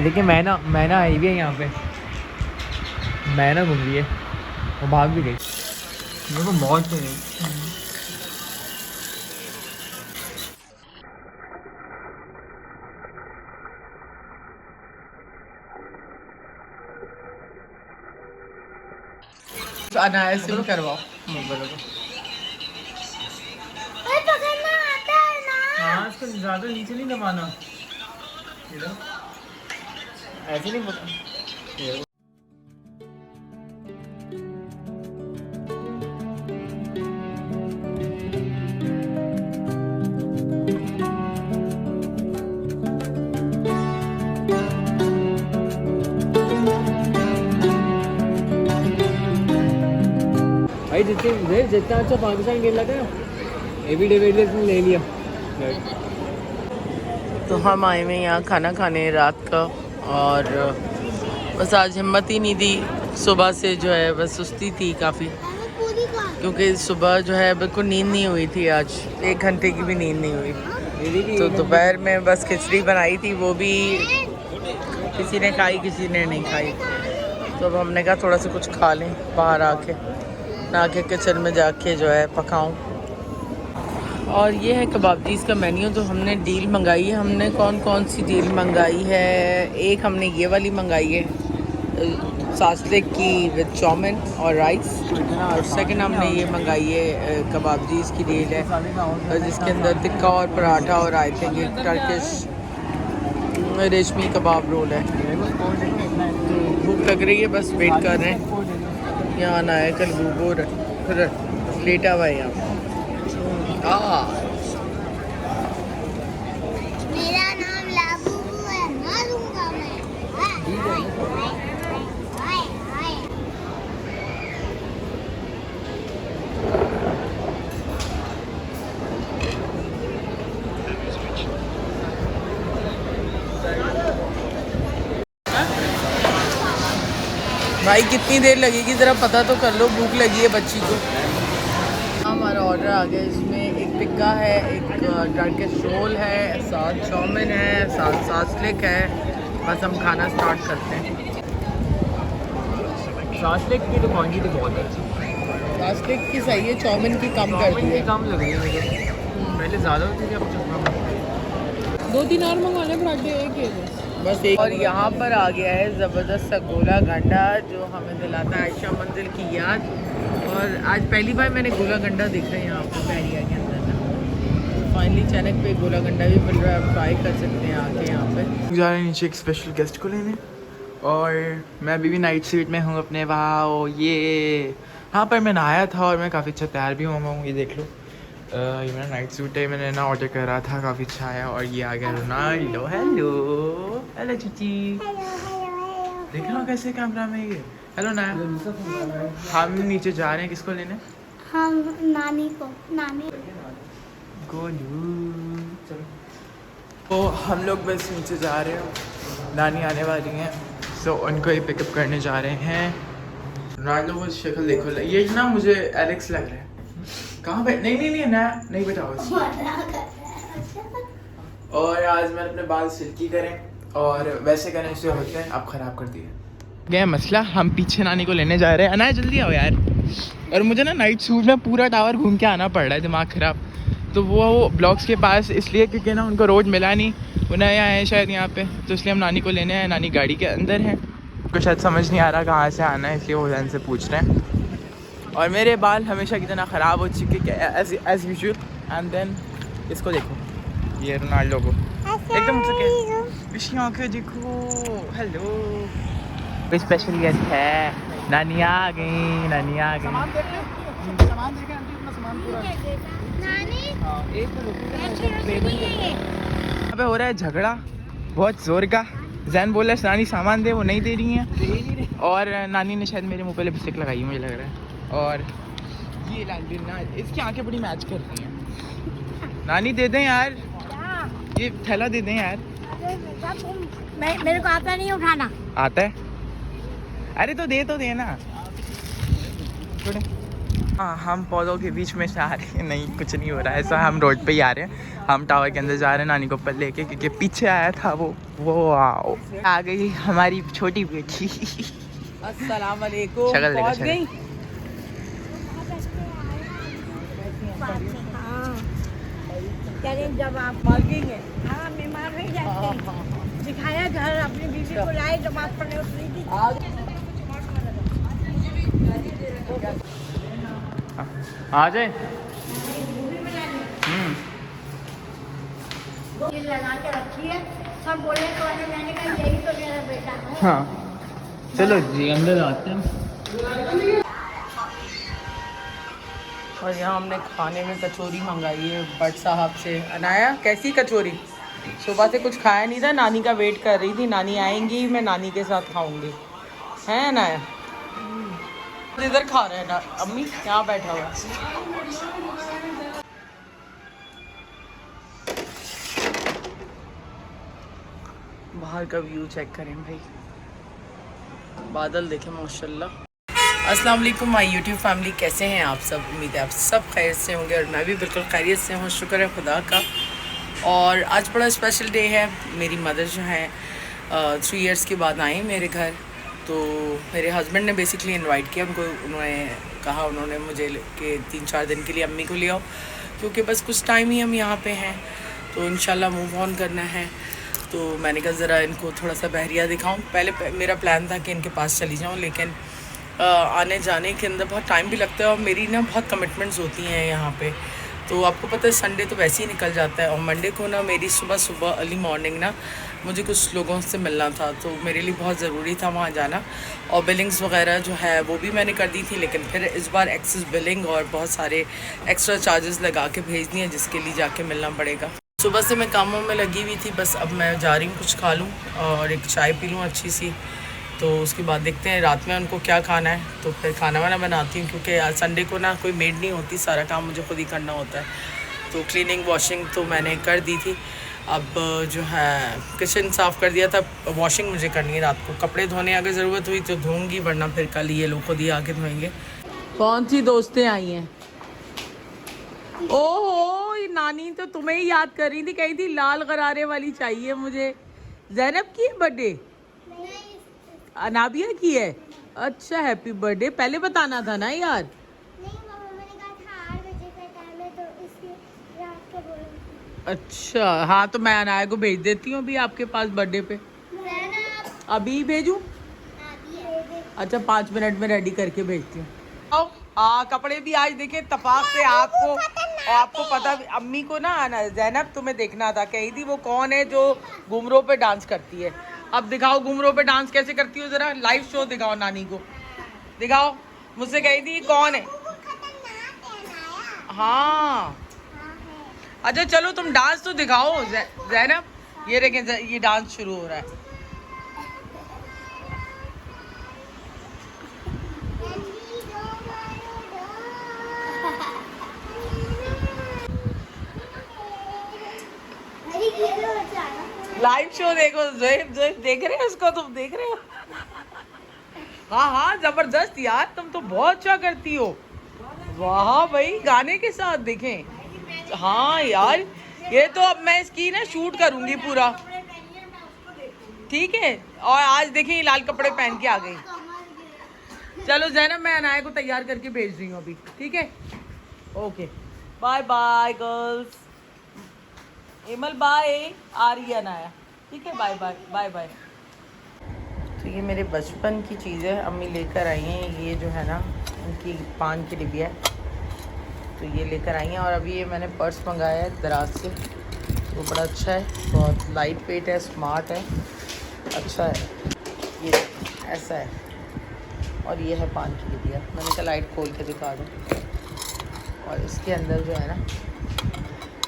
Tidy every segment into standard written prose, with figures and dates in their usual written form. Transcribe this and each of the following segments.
ये देखिए मैना आई भी है यहाँ पे। मैना घूम रही है, वो भाग भी गई। देखो मौत है। अनायास से करवाओ मोबाइल को। पकड़ना आता है ना। हाँ, इसको ज़्यादा नीचे नहीं दबाना, ऐसे नहीं पता। भाई जितना अच्छा पाकिस्तान खेल रहा था, एवी डिविलियर्स ने ले लिया। तो हम आए हुए यहाँ खाना खाने रात का, और बस आज हिम्मत ही नहीं दी। सुबह से जो है बस सुस्ती थी काफ़ी, क्योंकि सुबह जो है बिल्कुल नींद नहीं हुई थी। आज 1 घंटे की भी नींद नहीं हुई। तो दोपहर में बस खिचड़ी बनाई थी, वो भी किसी ने खाई किसी ने नहीं खाई। तो अब हमने कहा थोड़ा सा कुछ खा लें बाहर आके, ना के किचन में जाके जो है पकाऊं। और ये है कबाबजीज़ का मेन्यू। तो हमने डील मंगाई है। हमने कौन सी डील मंगाई है? एक हमने ये वाली मंगाई है सासलिक की विद चाउमिन और राइस, और सेकंड हमने ये मंगाई है कबाबजीज़ की डील है, जिसके अंदर टिक्का और पराठा और आई थिंक एक टर्किश रेशमी कबाब रोल है। भूख लग रही है, बस वेट कर रहे हैं। यहाँ आना है कल बुबूर लेटा हुआ है यहाँ। मेरा नाम लाबूबू है, मारूंगा मैं। भाई कितनी देर लगेगी ज़रा पता तो कर लो, भूख लगी है बच्ची को। हमारा ऑर्डर आ गया, इसमें एक टिक्का है, एक टर्किश रोल है, साथ चाउमिन है, साथ सासलिक है। बस हम खाना स्टार्ट करते हैं। सासलिक की तो क्वांटिटी बहुत है, सासलिक की सही है, चाउमिन की कम कर दी है। कम लग रही है मुझे, पहले ज़्यादा होती थी, अब चुपना। 2-3 और मंगाने पराठे, एक ही है बस एक। और यहाँ पर आ गया है ज़बरदस्त सा गोला गंडा, जो हमें दिलाता है आयशा मंजिल की याद। और आज पहली बार मैंने गोला गंडा देखा है यहाँ पर बैरिया के अंदर ना। फाइनली चैनक पे गोला गंडा भी मिल रहा है, आप ट्राई कर सकते हैं आके यहाँ पे। जा रहे हैं नीचे एक स्पेशल गेस्ट को लेने, और मैं अभी भी नाइट सूट में हूँ अपने। वहाँ ये हाँ, पर मैं नहाया था और मैं काफ़ी अच्छा तैयार भी हुआ हूँ। ये देख लो, ये मेरा नाइट सूट है, मैंने ना ऑर्डर करा था, काफ़ी अच्छा आया। और ये आ गया रोनाल्डो। हेलो हेलो चीची, देख रहा हूँ कैसे कैमरा में ये। हेलो ना, हम नीचे जा रहे हैं, किसको लेने? हम नानी को, नानी गोलू। चलो, तो हम लोग बस नीचे जा रहे हैं, नानी आने वाली हैं, सो उनको ही पिकअप करने जा रहे हैं। रोनाल्डो को शक्ल देखो, ये ना मुझे एलेक्स लग रहा है। कहाँ पे? नहीं नहीं बताओ। और आज मैंने अपने बाल सिल्की करें, और वैसे करने से होते हैं, आप ख़राब कर दिए गया मसला। हम पीछे नानी को लेने जा रहे हैं। अनाया जल्दी आओ यार। और मुझे ना नाइट सूट में पूरा टावर घूम के आना पड़ रहा है, दिमाग ख़राब। तो वो ब्लॉक्स के पास इसलिए क्योंकि ना उनको रोड मिला नहीं, वो नए आए हैं शायद यहाँ पे, तो इसलिए हम नानी को लेने आए। नानी गाड़ी के अंदर है, उनको शायद समझ नहीं आ रहा कहाँ से आना है, इसलिए वो जन से पूछ रहे हैं। और मेरे बाल हमेशा की तरह ख़राब हो चुके एज यूजुअल। एंड देन इसको देखो, ये रोनाल्डो को एकदम विशी आंखें देखो। हेलो, स्पेशल गेस्ट है, नानी आ गई, नानी आ गई। सामान देखे आंटी, अपना सामान पूरा। नानी यहाँ पे हो रहा है झगड़ा बहुत ज़ोर का। जैन बोला नानी सामान दे, वो नहीं दे रही हैं, और नानी ने शायद मेरे मुँह पे लिपस्टिक लगाई, मुझे लग रहा है। और ये ना, इसकी आंखें बड़ी मैच कर रही हैं। नानी दे दें यार, ये थैला दे दें यार। मेरे को आता नहीं उठाना। आता है? अरे तो दे ना। हाँ, हम पौधों के बीच में से आ रहे हैं। नहीं, कुछ नहीं हो रहा है ऐसा, हम रोड पे ही आ रहे हैं। हम टावर के अंदर जा रहे हैं नानी को ऊपर लेके, क्योंकि पीछे आया था वो आ गई हमारी छोटी बेटी। अस्सलाम वालेकुम। शक्ल देखो, पहुंच शक्ल। गई। जब आप मार्किंग है। हाँ बीमार नहीं जाते दिखाया घर अपनी बीवी को लाए जमात पढ़ने उतरी थी। आ जाए। ये लगा के रखी है, सब बोले तो मैंने कहा यही तो मेरा बेटा है। हाँ चलो जी अंदर आते हैं। और यहाँ हमने खाने में कचौरी मंगाई है भट्ट साहब से। अनाया कैसी कचौरी? सुबह से कुछ खाया नहीं था, नानी का वेट कर रही थी, नानी आएंगी मैं नानी के साथ खाऊंगी। है अनाया? इधर खा रहे हैं ना अम्मी, यहाँ बैठा हुआ है। बाहर का व्यू चेक करें भाई, बादल देखें माशाल्लाह। अस्सलाम वालेकुम माय यूट्यूब फैमिली, कैसे हैं आप सब? उम्मीद है आप सब खैरियत से होंगे और मैं भी बिल्कुल खैरियत से हूँ, शुक्र है खुदा का। और आज बड़ा स्पेशल डे है। मेरी मदर जो है 3 इयर्स के बाद आई मेरे घर। तो मेरे हस्बैंड ने बेसिकली इनवाइट किया उनको, उन्होंने मुझे कि 3-4 दिन के लिए अम्मी को ले आओ, क्योंकि बस कुछ टाइम ही हम यहाँ पे हैं, तो इंशाल्लाह मूव ऑन करना है। तो मैंने कहा ज़रा इनको थोड़ा सा बहरिया दिखाऊं। पहले मेरा प्लान था कि इनके पास चली जाऊं, लेकिन आने जाने के अंदर बहुत टाइम भी लगता है और मेरी ना बहुत कमिटमेंट्स होती हैं यहाँ पे। तो आपको पता है संडे तो वैसे ही निकल जाता है, और मंडे को ना मेरी सुबह अर्ली मॉर्निंग ना मुझे कुछ लोगों से मिलना था, तो मेरे लिए बहुत ज़रूरी था वहाँ जाना। और बिलिंग्स वगैरह जो है वो भी मैंने कर दी थी, लेकिन फिर इस बार एक्सेस बिलिंग और बहुत सारे एक्स्ट्रा चार्जेस लगा के भेज दिए, जिसके लिए जाके मिलना पड़ेगा। सुबह से मैं कामों में लगी हुई थी, बस अब मैं जा रही हूँ कुछ खा लूँ और एक चाय पी लूँ अच्छी सी, तो उसके बाद देखते हैं रात में उनको क्या खाना है, तो फिर खाना वाना बनाती हूँ, क्योंकि आज संडे को ना कोई मेड नहीं होती, सारा काम मुझे खुद ही करना होता है। तो क्लीनिंग वॉशिंग तो मैंने कर दी थी, अब जो है किचन साफ़ कर दिया था, वॉशिंग मुझे करनी है रात को। कपड़े धोने अगर ज़रूरत हुई तो धोऊँगी, वरना फिर कल ये लोग खुद ही आके धोएंगे। कौन सी दोस्तें आई हैं? ओहो, ये नानी तो तुम्हें ही याद कर रही थी, कही थी लाल गरारे वाली चाहिए मुझे। ज़ैनब की है बर्थडे? अनाबिया की है? अच्छा, हैप्पी बर्थडे। पहले बताना था ना यार। नहीं मामा, मैंने कहा था 8 बजे का टाइम है, तो इसलिए रात को बोला। अच्छा हाँ, तो मैं अनाया को भेज देती हूँ अभी आपके पास बर्थडे पे। अभी भेजूँ? अच्छा 5 मिनट में रेडी करके भेजती हूँ। हाँ, कपड़े भी आज देखे तपाक से आपको पता भी। अम्मी को ना ज़ैनब तुम्हें देखना था, कही थी वो कौन है जो घुमरों पे डांस करती है। अब दिखाओ घुमरों पे डांस कैसे करती हो, जरा लाइव शो दिखाओ, नानी को दिखाओ। मुझसे कही थी कौन है। हाँ अच्छा चलो तुम डांस तो दिखाओ ज़ैनब। ये देखें, ये डांस शुरू हो रहा है। लाइव शो देखो, ज़ोएब देख रहे हो उसको, तुम देख रहे हो? हाँ जबरदस्त यार, तुम तो बहुत अच्छा करती हो। वाह भाई, गाने के साथ देखें। हाँ यार, ये तो अब मैं इसकी ना शूट करूंगी पूरा, ठीक है। और आज देखें लाल कपड़े पहन के आ गई। चलो ज़ैनब, मैं अनाया को तैयार करके भेज रही हूँ अभी, ठीक है? Okay, bye bye girls. इमल बाय, आ रही है अनाया, ठीक है? Bye bye bye bye. तो ये मेरे बचपन की चीज़ें अम्मी लेकर आई हैं, ये जो है ना उनकी पान की डिब्बिया है, तो ये लेकर आई हैं। और अभी ये मैंने पर्स मंगाया है दराज से, वो बड़ा अच्छा है, बहुत लाइट वेट है, स्मार्ट है, अच्छा है। ये ऐसा है, और ये है पान की डिब्बिया। मैंने कहा लाइट खोल के दिखा दूँ। और इसके अंदर जो है ना,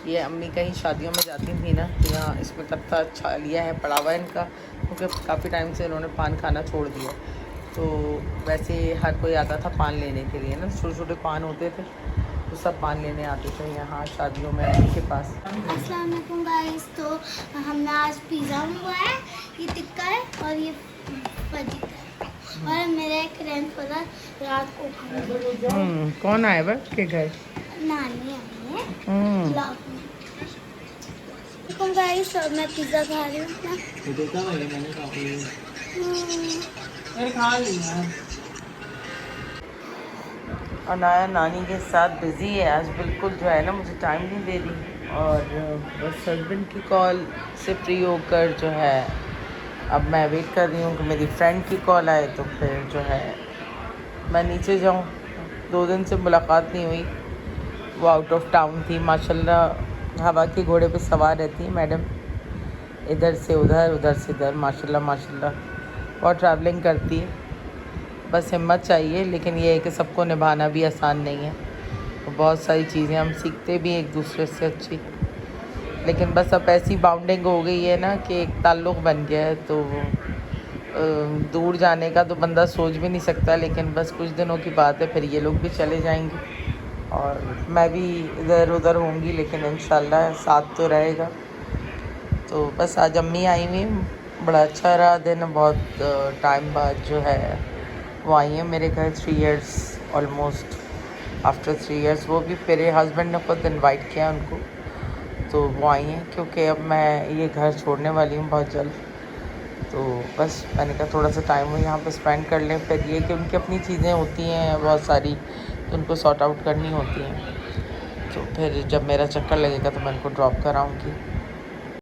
ये अम्मी कहीं शादियों में जाती थी ना, तो यहाँ इसमें तख्ता अच्छा लिया है, पड़ा हुआ है इनका, क्योंकि काफ़ी टाइम से इन्होंने पान खाना छोड़ दिया। तो वैसे हर कोई आता था पान लेने के लिए ना, छोटे छोटे पान होते थे, तो सब पान लेने आते थे यहाँ शादियों में अम्मी के पास। अस्सलाम वालेकुम गाइस, तो हमने आज पिज़्ज़ा मंगवाया है, ये टिक्का है और ये फजीता है। और मेरा एक ग्रैंडफादर रात को कौन आया बा के घर? नानी आई है ब्लॉग में। देखो गाइस मैं पिज्जा खा रही हूँ ना। ये तो क्या भाई मैंने खा हम्म, अरे खा लिया। अनाया नानी के साथ बिज़ी है आज, बिल्कुल जो है ना मुझे टाइम नहीं दे रही। और बस हस्बैंड की कॉल से फ्री होकर जो है अब मैं वेट कर रही हूँ कि मेरी फ्रेंड की कॉल आए तो फिर जो है मैं नीचे जाऊँ। 2 दिन से मुलाकात नहीं हुई, वो आउट ऑफ टाउन थी। माशाल्लाह हवा के घोड़े पे सवार रहती है मैडम, इधर से उधर उधर से इधर, माशाल्लाह माशाल्लाह बहुत ट्रैवलिंग करती है। बस हिम्मत चाहिए, लेकिन ये है कि सबको निभाना भी आसान नहीं है। तो बहुत सारी चीज़ें हम सीखते भी एक दूसरे से अच्छी, लेकिन बस अब ऐसी बाउंडिंग हो गई है ना कि एक ताल्लुक़ बन गया है। तो दूर जाने का तो बंदा सोच भी नहीं सकता, लेकिन बस कुछ दिनों की बात है, फिर ये लोग भी चले जाएंगे और मैं भी इधर उधर होंगी, लेकिन इंशाल्लाह साथ तो रहेगा। तो बस आज अम्मी आई हुई, बड़ा अच्छा रहा दिन। बहुत टाइम बाद जो है वो आई है मेरे घर, 3 इयर्स ऑलमोस्ट। आफ्टर 3 इयर्स वो भी मेरे हस्बैंड ने खुद इनवाइट किया उनको, तो वो आई हैं क्योंकि अब मैं ये घर छोड़ने वाली हूँ बहुत जल्द। तो बस मैंने कहा थोड़ा सा टाइम वो यहाँ पे स्पेंड कर लें। फिर ये कि उनकी अपनी चीज़ें होती हैं बहुत सारी, तो उनको सॉर्ट आउट करनी होती हैं। तो फिर जब मेरा चक्कर लगेगा तो मैं उनको ड्रॉप कराऊँगी।